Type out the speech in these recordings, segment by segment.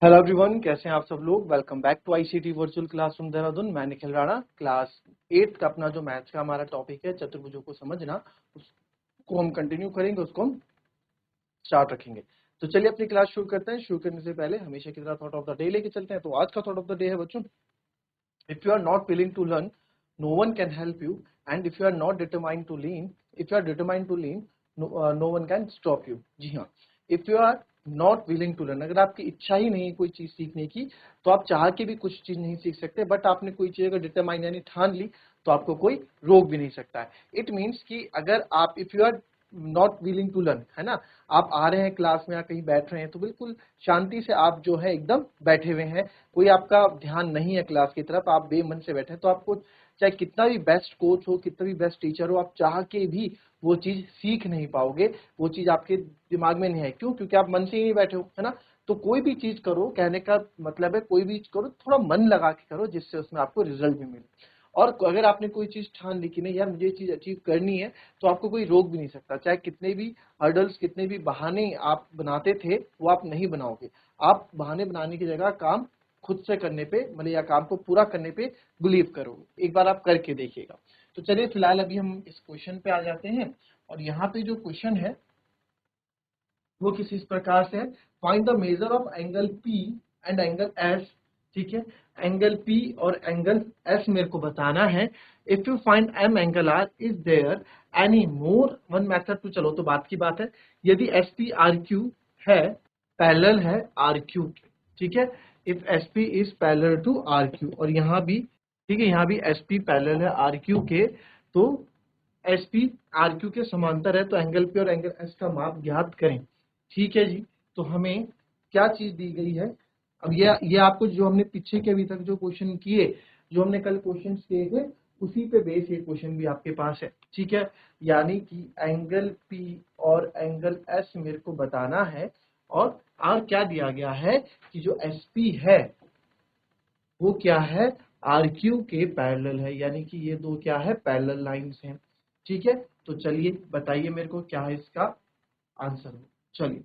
Hello everyone, कैसे हैं आप सब लोग। Welcome back to ICT virtual classroom Dehradun. मैं निखिल राणा। क्लास 8 का अपना जो मैथ्स का हमारा टॉपिक है चतुर्भुजों को समझना, उसको हम कंटिन्यू करेंगे, उसको हम स्टार्ट रखेंगे। तो चलिए अपनी क्लास शुरू करते हैं। शुरू करने से पहले हमेशा की तरह थॉट ऑफ द डे लेके चलते हैं। तो आज का थॉट ऑफ द डे है बच्चों, if you are not willing to learn, no one can help you, and if you are not determined to learn, if you are determined to learn, no one can stop you. जी हाँ, if you are not willing to learn, अगर आपकी इच्छा ही नहीं है कोई चीज सीखने की, तो आप चाह के भी कुछ चीज नहीं सीख सकते। बट आपने कोई चीज अगर डिटरमाइन यानी ठान ली, तो आपको कोई रोक भी नहीं सकता है। इट मीन्स कि अगर आप, if you are not willing to learn, है ना, आप आ रहे हैं क्लास में या कहीं बैठ रहे हैं, तो बिल्कुल शांति से आप जो है एकदम बैठे हुए हैं, कोई आपका ध्यान नहीं है क्लास की तरफ, आप बेमन से बैठे हैं, तो आपको चाहे कितना भी बेस्ट कोच हो, कितना भी बेस्ट टीचर हो, आप चाह के भी वो चीज सीख नहीं पाओगे। वो चीज आपके दिमाग में नहीं है। क्यों? क्योंकि आप मन से ही नहीं बैठे हो, है ना। तो कोई भी चीज करो, कहने का मतलब है कोई भी चीज करो थोड़ा मन लगा के करो, जिससे उसमें आपको रिजल्ट भी मिले। और अगर आपने कोई चीज ठान ली कि नहीं यार मुझे ये चीज अचीव करनी है, तो आपको कोई रोक भी नहीं सकता। चाहे कितने भी हर्डल्स, कितने भी बहाने आप बनाते थे, वो आप नहीं बनाओगे। आप बहाने बनाने की जगह काम खुद से करने पे, मतलब या काम को पूरा करने पे बिलीव करोगे। एक बार आप करके देखिएगा। तो चलिए फिलहाल अभी हम इस क्वेश्चन पे आ जाते हैं। और यहाँ पे जो क्वेश्चन है वो किस इस प्रकार से है, find the measure of angle P and angle S. ठीक है, एंगल पी और एंगल एस मेरे को बताना है। If you find M angle R, is there any more one method. तो चलो, तो बात की बात है, यदि एस पी आर क्यू है, पैरेलल है आर क्यू के, ठीक है, if S P is parallel to R Q, और यहाँ भी ठीक है, यहाँ भी एस पी पैरेलल है आर क्यू के, तो एस पी आर क्यू के समांतर है, तो एंगल पी और एंगल एस का माप ज्ञात करें। ठीक है जी। तो हमें क्या चीज दी गई है, अब ये आपको जो हमने पीछे के अभी तक जो क्वेश्चन किए, जो हमने कल क्वेश्चन किए थे, उसी पे बेस ये क्वेश्चन भी आपके पास है। ठीक है, यानी कि एंगल पी और एंगल एस मेरे को बताना है। और क्या दिया गया है कि जो एस पी है वो क्या है, आर क्यू के पैरेलल है, यानी कि ये दो क्या है, पैरेलल लाइंस हैं। ठीक है, तो चलिए बताइए मेरे को क्या है इसका आंसर। चलिए,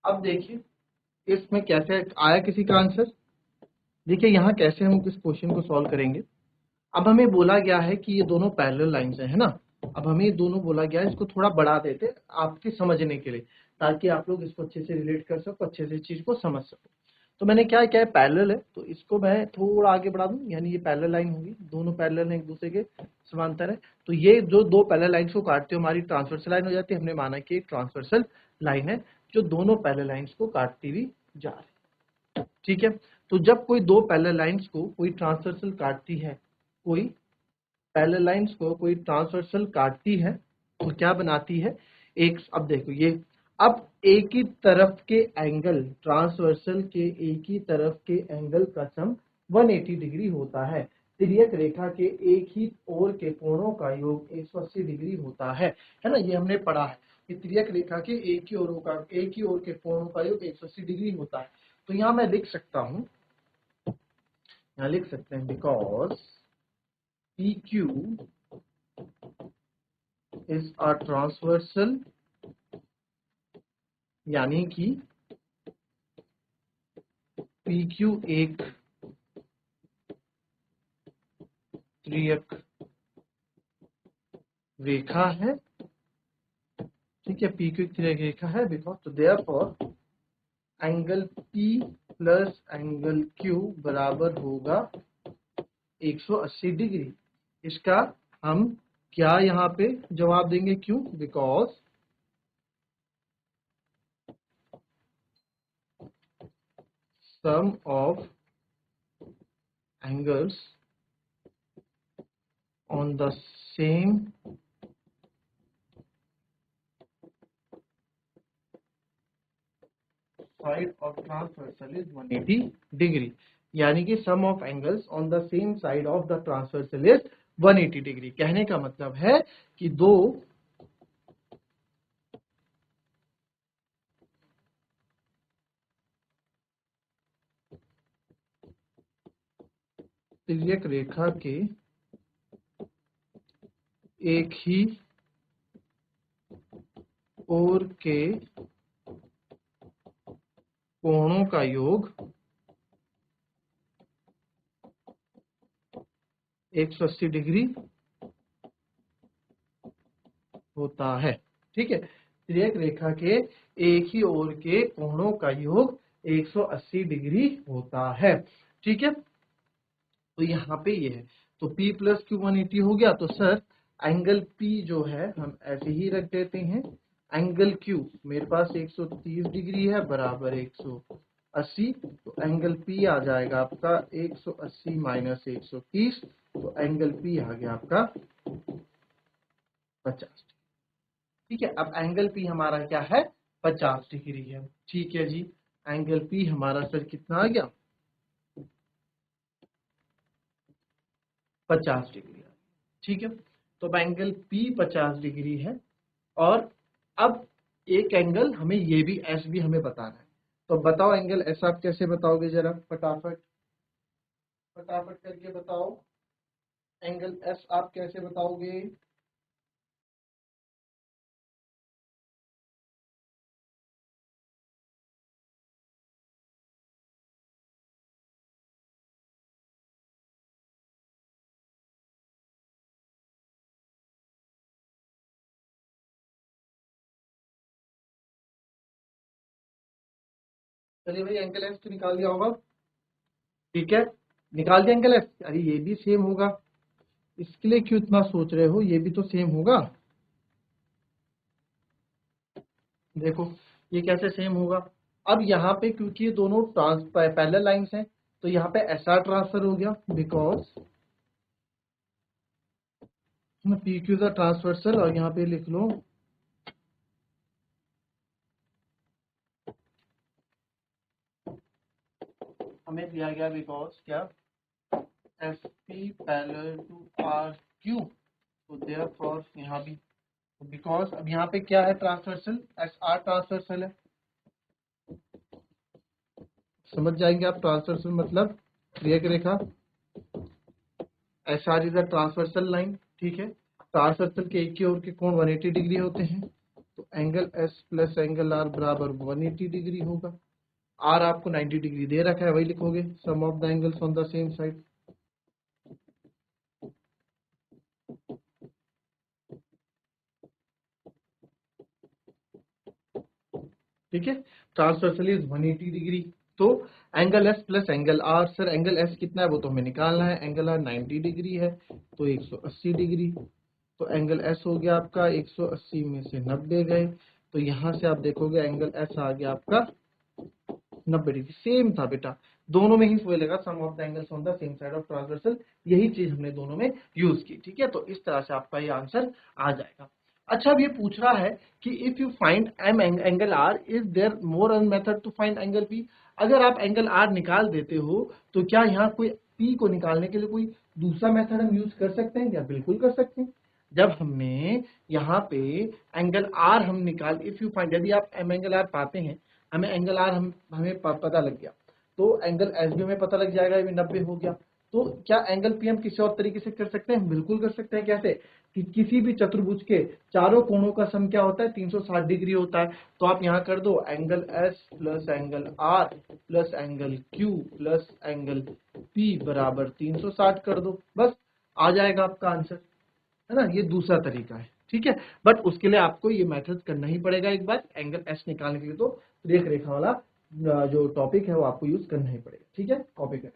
अब देखिए इसमें कैसे आया किसी का आंसर। देखिए यहाँ कैसे हम इस क्वेश्चन को सॉल्व करेंगे। अब हमें बोला गया है कि ये दोनों पैरेलल लाइंस हैं, है ना। अब हमें ये दोनों बोला गया है, इसको थोड़ा बढ़ा देते हैं आपके समझने के लिए, ताकि आप लोग इसको अच्छे से रिलेट कर सको, अच्छे से चीज को समझ सको। तो मैंने क्या क्या है, पैरेलल है, तो इसको मैं थोड़ा आगे बढ़ा दूं, यानी ये पैरेलल लाइन होगी, दोनों पैरेलल हैं, एक दूसरे के समांतर है। तो ये जो दो पैरेलल लाइंस को काटते हो हमारी ट्रांसवर्सल लाइन हो जाती है। हमने माना कि एक ट्रांसवर्सल लाइन है जो दोनों पैरेलल लाइंस को काटती हुई जा रही है। ठीक है, तो जब कोई दो पैरेलल लाइंस को कोई ट्रांसवर्सल काटती है, कोई पैरेलल लाइंस को कोई ट्रांसवर्सल काटती है, तो क्या बनाती है, एक, अब देखो ये, अब एक ही तरफ के एंगल, ट्रांसवर्सल के एक ही तरफ के एंगल का सम 180 डिग्री होता है। तिर्यक रेखा के एक ही ओर के कोणों का योग 180 डिग्री होता है ना, ये हमने पढ़ा है कि तिर्यक रेखा के एक ही ओर के कोणों का योग 180 डिग्री होता है। तो यहाँ मैं लिख सकता हूँ, यहाँ लिख सकते हैं, because PQ is a transversal, यानी कि PQ एक त्रियक रेखा है। ठीक है, PQ एक त्रियक रेखा है, बिकॉज, तो therefore angle P plus angle Q बराबर होगा 180 डिग्री। इसका हम क्या यहाँ पे जवाब देंगे, क्यों, because sum of angles on the same side of transversal is 180 degree, यानी कि sum of angles on the same side of the transversal is 180 degree. कहने का मतलब है कि दो तिर्यक रेखा के एक ही ओर के कोणों का योग 180 डिग्री होता है। ठीक है, तिर्यक रेखा के एक ही ओर के कोणों का योग 180 डिग्री होता है। ठीक है, तो यहाँ पे ये है, तो P प्लस क्यू 180 हो गया। तो सर एंगल P जो है हम ऐसे ही रख देते हैं, एंगल Q मेरे पास 130 डिग्री है बराबर 180, तो एंगल P आ जाएगा आपका 180 माइनस 130, तो एंगल P आ गया आपका 50। ठीक है, अब एंगल P हमारा क्या है, 50 डिग्री है। ठीक है जी, एंगल P हमारा सर कितना आ गया, 50 डिग्री। ठीक है, तो अब एंगल P 50 डिग्री है, और अब एक एंगल हमें ये भी एस भी हमें बताना है। तो बताओ एंगल एस आप कैसे बताओगे, जरा फटाफट फटाफट करके बताओ, एंगल एस आप कैसे बताओगे। चलिए भाई, एंगल एस तो निकाल दिया होगा। ठीक है, निकाल दिया एंगल एस। अरे ये भी सेम होगा, इसके लिए क्यों इतना सोच रहे हो, ये भी तो सेम होगा। देखो ये कैसे सेम होगा, अब यहाँ पे क्योंकि ये दोनों पैरेलल लाइंस हैं, तो यहाँ पे एस आर ट्रांसफर हो गया, because P Q the transversal, और यहाँ पे लिख लो हमें दिया गया बिकॉज क्या, S P parallel to R Q, तो देयरफॉर यहाँ भी बिकॉज, अब यहाँ पे क्या है, ट्रांसवर्सल एस आर ट्रांसवर्सल है, समझ जाएंगे आप। ट्रांसवर्सल मतलब क्रिया रेखा, S R is a transversal line. ठीक है, ट्रांसवर्सल के एक ही ओर के कोण 180 डिग्री होते हैं, तो angle S plus angle R बराबर 180 डिग्री होगा। आर आपको 90 डिग्री दे रखा है, वही लिखोगे, sum of the angles on the same side. ठीक है, ट्रांसवर्सल इज 180 डिग्री, तो angle S plus angle R, sir angle S कितना है वो तो हमें निकालना है, एंगल आर 90 डिग्री है, तो 180 डिग्री, तो एंगल एस हो गया आपका 180 में से 90 गए, तो यहां से आप देखोगे एंगल एस आ गया आपका 90 डिग्री। सेम था बेटा, दोनों में ही वही लगा, sum of the angles on the same side of transversal, यही चीज हमने दोनों में यूज की। ठीक है, तो इस तरह से आपका ये आंसर आ जाएगा। अच्छा, अब ये पूछ रहा है कि if you find M angle R, is there more one method to find angle P. अगर आप एंगल आर निकाल देते हो, तो क्या यहाँ कोई पी को निकालने के लिए कोई दूसरा मेथड हम यूज कर सकते हैं? या बिल्कुल कर सकते हैं। जब हमने यहाँ पे एंगल आर हम निकाल, इफ यू फाइंड, यदि आप एम एंगल आर पाते हैं, हमें एंगल आर हमें पता लग गया, तो एंगल एस भी हमें पता लग जाएगा, ये भी 90 हो गया। तो क्या एंगल पी हम किसी और तरीके से कर सकते हैं? बिल्कुल कर सकते हैं। कैसे? कि किसी भी चतुर्भुज के चारों कोणों का सम क्या होता है, 360 डिग्री होता है। तो आप यहाँ कर दो angle S plus angle R plus angle Q plus angle P बराबर 360 कर दो, बस आ जाएगा आपका आंसर, है ना। ये दूसरा तरीका है। ठीक है, बट उसके लिए आपको ये मेथड करना ही पड़ेगा एक बार, एंगल एस निकालने के लिए तो रेख रेखा वाला जो टॉपिक है वो आपको यूज करना ही पड़ेगा। ठीक है, कॉपी करें।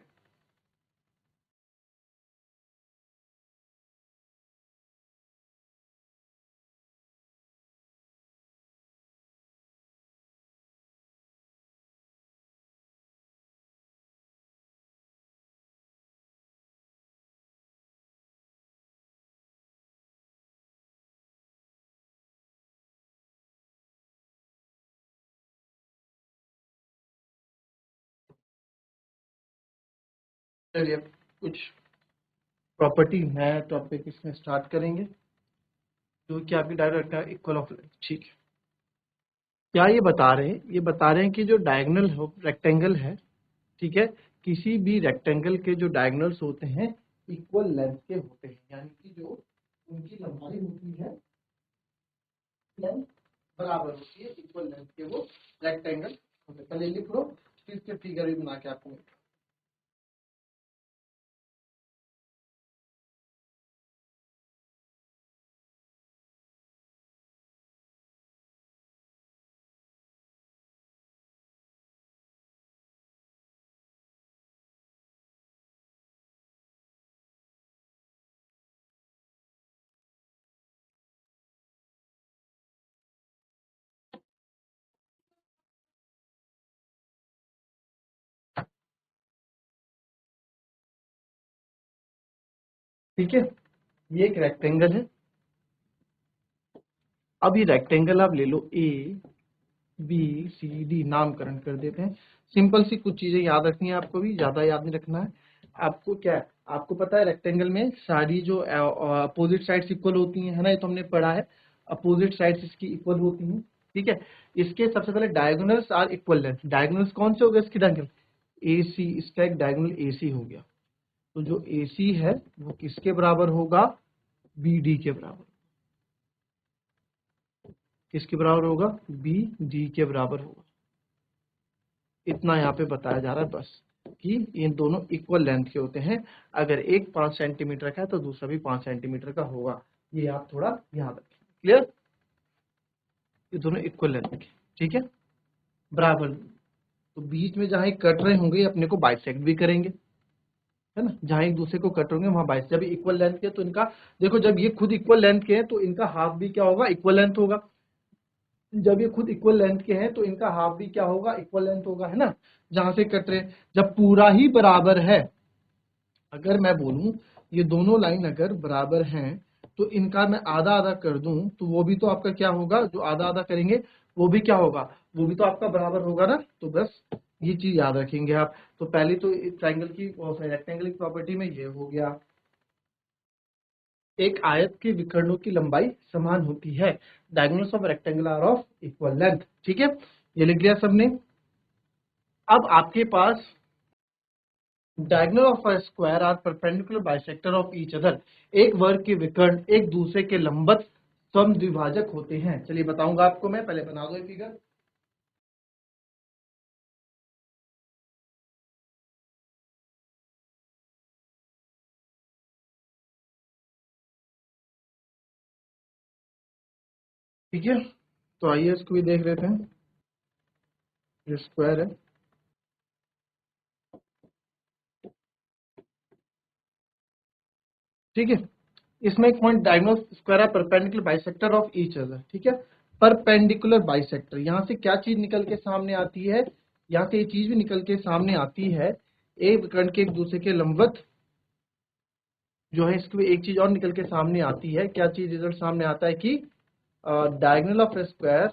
चलिए कुछ प्रॉपर्टी नया टॉपिक इसमें स्टार्ट करेंगे जो कि आपकी डायरेक्ट इक्वल ऑफ लेंथ। ठीक है, क्या ये बता रहे हैं? ये बता रहे हैं कि जो डायगोनल रेक्टेंगल है, ठीक है, किसी भी रेक्टेंगल के जो डायगोनल्स होते हैं इक्वल लेंथ के होते हैं, यानी कि जो उनकी लंबाई होती है लेंथ बराबर होती है, इक्वल लेंथ के वो रेक्टेंगल होते हैं। पहले लिख लो, फिर इसके फिगर भी बना के आपको। ठीक है, ये एक रेक्टेंगल है। अब ये रेक्टेंगल आप ले लो, ए बी सी डी नामकरण कर देते हैं। सिंपल सी कुछ चीजें याद रखनी है आपको, भी ज्यादा याद नहीं रखना है आपको। क्या है, आपको पता है रेक्टेंगल में सारी जो अपोजिट साइड्स इक्वल होती हैं, है ना, ये तो हमने पढ़ा है। अपोजिट साइड्स इसकी इक्वल होती हैं, ठीक है। इसके सबसे पहले diagonals are equal length. Diagonals कौन से हो गए इसके? डायगोनल ए सी, इसका एक डायगोनल ए सी हो गया। तो जो ए सी है वो किसके बराबर होगा? बी डी के बराबर। किसके बराबर होगा? बी डी के बराबर होगा। इतना यहाँ पे बताया जा रहा है बस, कि इन दोनों इक्वल लेंथ के होते हैं। अगर एक 5 सेंटीमीटर का है तो दूसरा भी 5 सेंटीमीटर का होगा। ये आप थोड़ा याद रखें। क्लियर? ये दोनों इक्वल लेंथ के, ठीक है, बराबर। तो बीच में जहां कट रहे होंगे अपने को बाइसेक्ट भी करेंगे, है ना। जहां एक दूसरे को कट होंगे वहां बाइसेक्ट। जब इक्वल लेंथ के तो इनका देखो, जब ये खुद इक्वल लेंथ के हैं तो इनका हाफ भी क्या होगा? इक्वल लेंथ होगा। जब ये खुद इक्वल लेंथ के हैं तो इनका हाफ भी क्या होगा? इक्वल लेंथ होगा, है ना। जहां से कट रहे हैं, जब पूरा ही बराबर है, अगर मैं बोलूं ये दोनों लाइन अगर बराबर हैं तो इनका मैं आधा आधा कर दूं तो वो भी तो आपका क्या होगा? जो आधा आधा करेंगे वो भी क्या होगा? वो भी तो आपका बराबर होगा ना। तो बस ये चीज याद रखेंगे आप। तो पहली तो ट्राइंगल की रेक्टेंगल की प्रॉपर्टी में ये हो गया। एक आयत के विकर्णों की लंबाई समान होती है। Diagonals of rectangle are of equal length. ठीक है, ये लिख लिया सबने। अब आपके पास diagonal of a square are perpendicular bisector of each other. एक वर्ग के विकर्ण एक दूसरे के लंबवत समद्विभाजक होते हैं। चलिए बताऊंगा आपको मैं, पहले बना दो ये फिगर। ठीक है, तो आइए इसको भी देख लेते हैं। ये स्क्वायर है, ठीक है। इसमें एक पॉइंट डायगोनल स्क्वायर है perpendicular bisector of each other. ठीक है, परपेंडिकुलर बाइसेक्टर, यहां से क्या चीज निकल के सामने आती है? यहाँ से ये चीज भी निकल के सामने आती है, एक विकर्ण के एक दूसरे के लंबवत जो है। इसमें एक चीज और निकल के सामने आती है। क्या चीज रिजल्ट सामने आता है? कि डायगोनल ऑफ स्क्वायर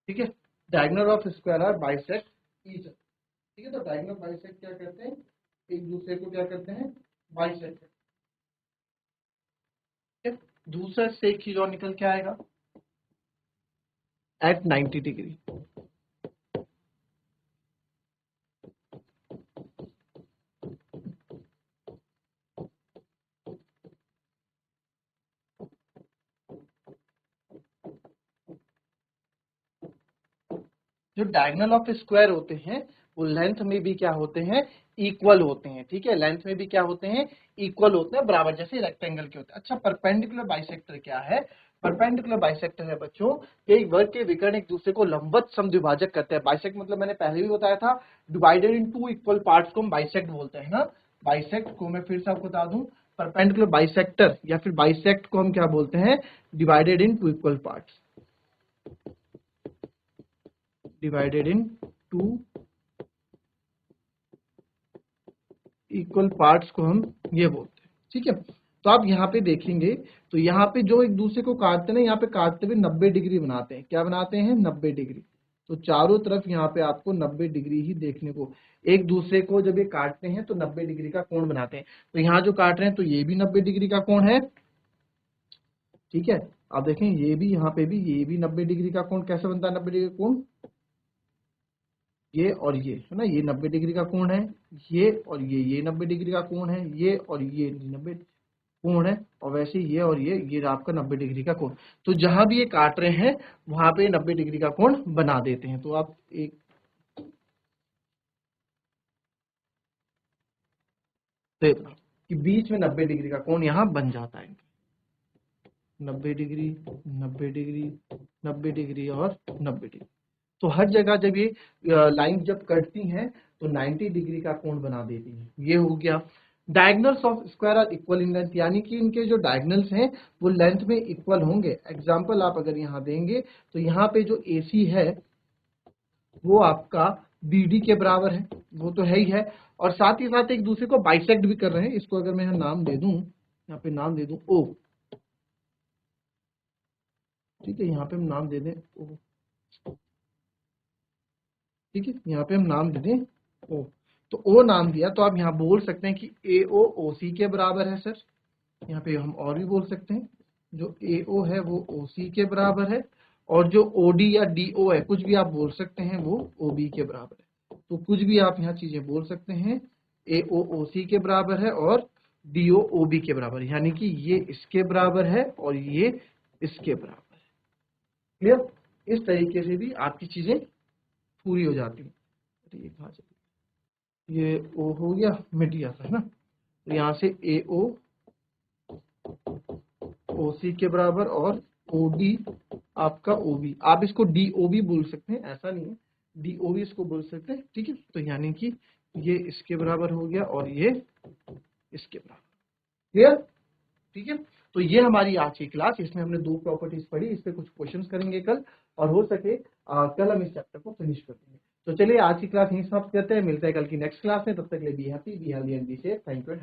ठीक है, diagonal of square are bisect each. ठीक है, तो डायगोनल बाइसेक्ट क्या करते हैं? एक दूसरे को क्या करते हैं? बाइसेक्ट करते हैं। दूसरा से एक चीज और निकल के आएगा एट 90 डिग्री। जो डायगोनल ऑफ स्क्वायर होते हैं वो लेंथ में भी क्या होते हैं? इक्वल होते हैं। ठीक है, लेंथ में भी क्या होते हैं? इक्वल होते हैं, बराबर, जैसे रेक्टेंगल के होते हैं। अच्छा, परपेंडिकुलर बाइसेक्टर क्या है? परपेंडिकुलर बाइसेक्टर है बच्चों कि एक वर्ग के विकर्ण एक दूसरे को लंबवत समद्विभाजक करते हैं। बाइसेक्ट मतलब मैंने पहले भी बताया था, divided into equal parts को हम बाइसेक्ट बोलते हैं ना। बाइसेक्ट को मैं फिर से आपको बता दूं, परपेंडिकुलर बाइसेक्टर या फिर बाइसेक्ट को हम क्या बोलते हैं? Divided into equal parts. Divided into equal parts को हम ये बोलते हैं। ठीक है, तो आप यहाँ पे देखेंगे तो यहाँ पे जो एक दूसरे को काटते हैं ना, यहाँ पे काटते हुए 90 डिग्री बनाते हैं। क्या बनाते हैं? 90 डिग्री। तो चारों तरफ यहाँ पे आपको 90 डिग्री ही देखने को, एक दूसरे को जब ये काटते हैं तो 90 डिग्री का कोण बनाते हैं। तो यहाँ जो काट रहे हैं तो ये भी 90 डिग्री का कोण है, ठीक है। आप देखें ये भी, यहाँ पे भी, ये भी 90 डिग्री का कोण। कैसे बनता है 90 डिग्री का कोण? ये और ये है ना, ये 90 डिग्री का कोण है, ये और ये 90 डिग्री का कोण है, ये और ये 90 कोण है, और वैसे ये और ये आपका 90 डिग्री का कोण। तो जहां भी ये काट रहे हैं वहां पे 90 डिग्री का कोण बना देते हैं। तो आप एक कि बीच में 90 डिग्री का कोण यहां बन जाता है। 90 डिग्री, 90 डिग्री, 90 डिग्री और 90 डिग्री। तो हर जगह जब ये लाइन जब कटती हैं तो 90 डिग्री का कोण बना देती हैं। ये हो गया। Diagonals of square are equal in length, यानी कि इनके जो डायगोनल्स हैं वो लेंथ में इक्वल होंगे। एग्जांपल आप अगर यहाँ देंगे तो यहाँ पे जो AC है वो आपका BD के बराबर है, वो तो है ही है, और साथ ही साथ एक दूसरे को बाइसेक्ट भी कर रहे हैं। इसको अगर मैं यहाँ नाम दे दूं, यहाँ पे नाम दे दूं O, ठीक है, यहाँ पे हम नाम दे दें O, ठीक है, यहाँ पे हम नाम दे दें O। तो O नाम दिया तो आप यहाँ बोल सकते हैं कि AO OC के बराबर है सर। यहाँ पे हम और भी बोल सकते हैं, जो AO है वो OC के बराबर है, और जो OD या DO है कुछ भी आप बोल सकते हैं वो OB के बराबर है। तो कुछ भी आप यहाँ चीजें बोल सकते हैं, AO OC के बराबर है और DO OB के बराबर है, यानी कि ये इसके बराबर है और ये इसके बराबर है। क्लियर? इस तरीके से भी आपकी चीजें पूरी हो जाती है। ये O हो गया, मिट गया था, है ना। तो यहाँ से AO OC के बराबर और OD आपका OB, आप इसको DOB बोल सकते हैं, ऐसा नहीं है, DOB इसको बोल सकते हैं, ठीक है। तो यानी कि ये इसके बराबर हो गया और ये इसके बराबर। क्लियर? ठीक है। तो ये हमारी आज की क्लास, इसमें हमने 2 प्रॉपर्टीज पढ़ी, इस पे कुछ क्वेश्चंस करेंगे कल, और हो सके कल हम इस चैप्टर को फिनिश कर देंगे। तो चलिए आज की क्लास यहीं समाप्त करते हैं, मिलते हैं कल की नेक्स्ट क्लास में। तब तक के लिए be happy, be healthy and be safe. Thank you and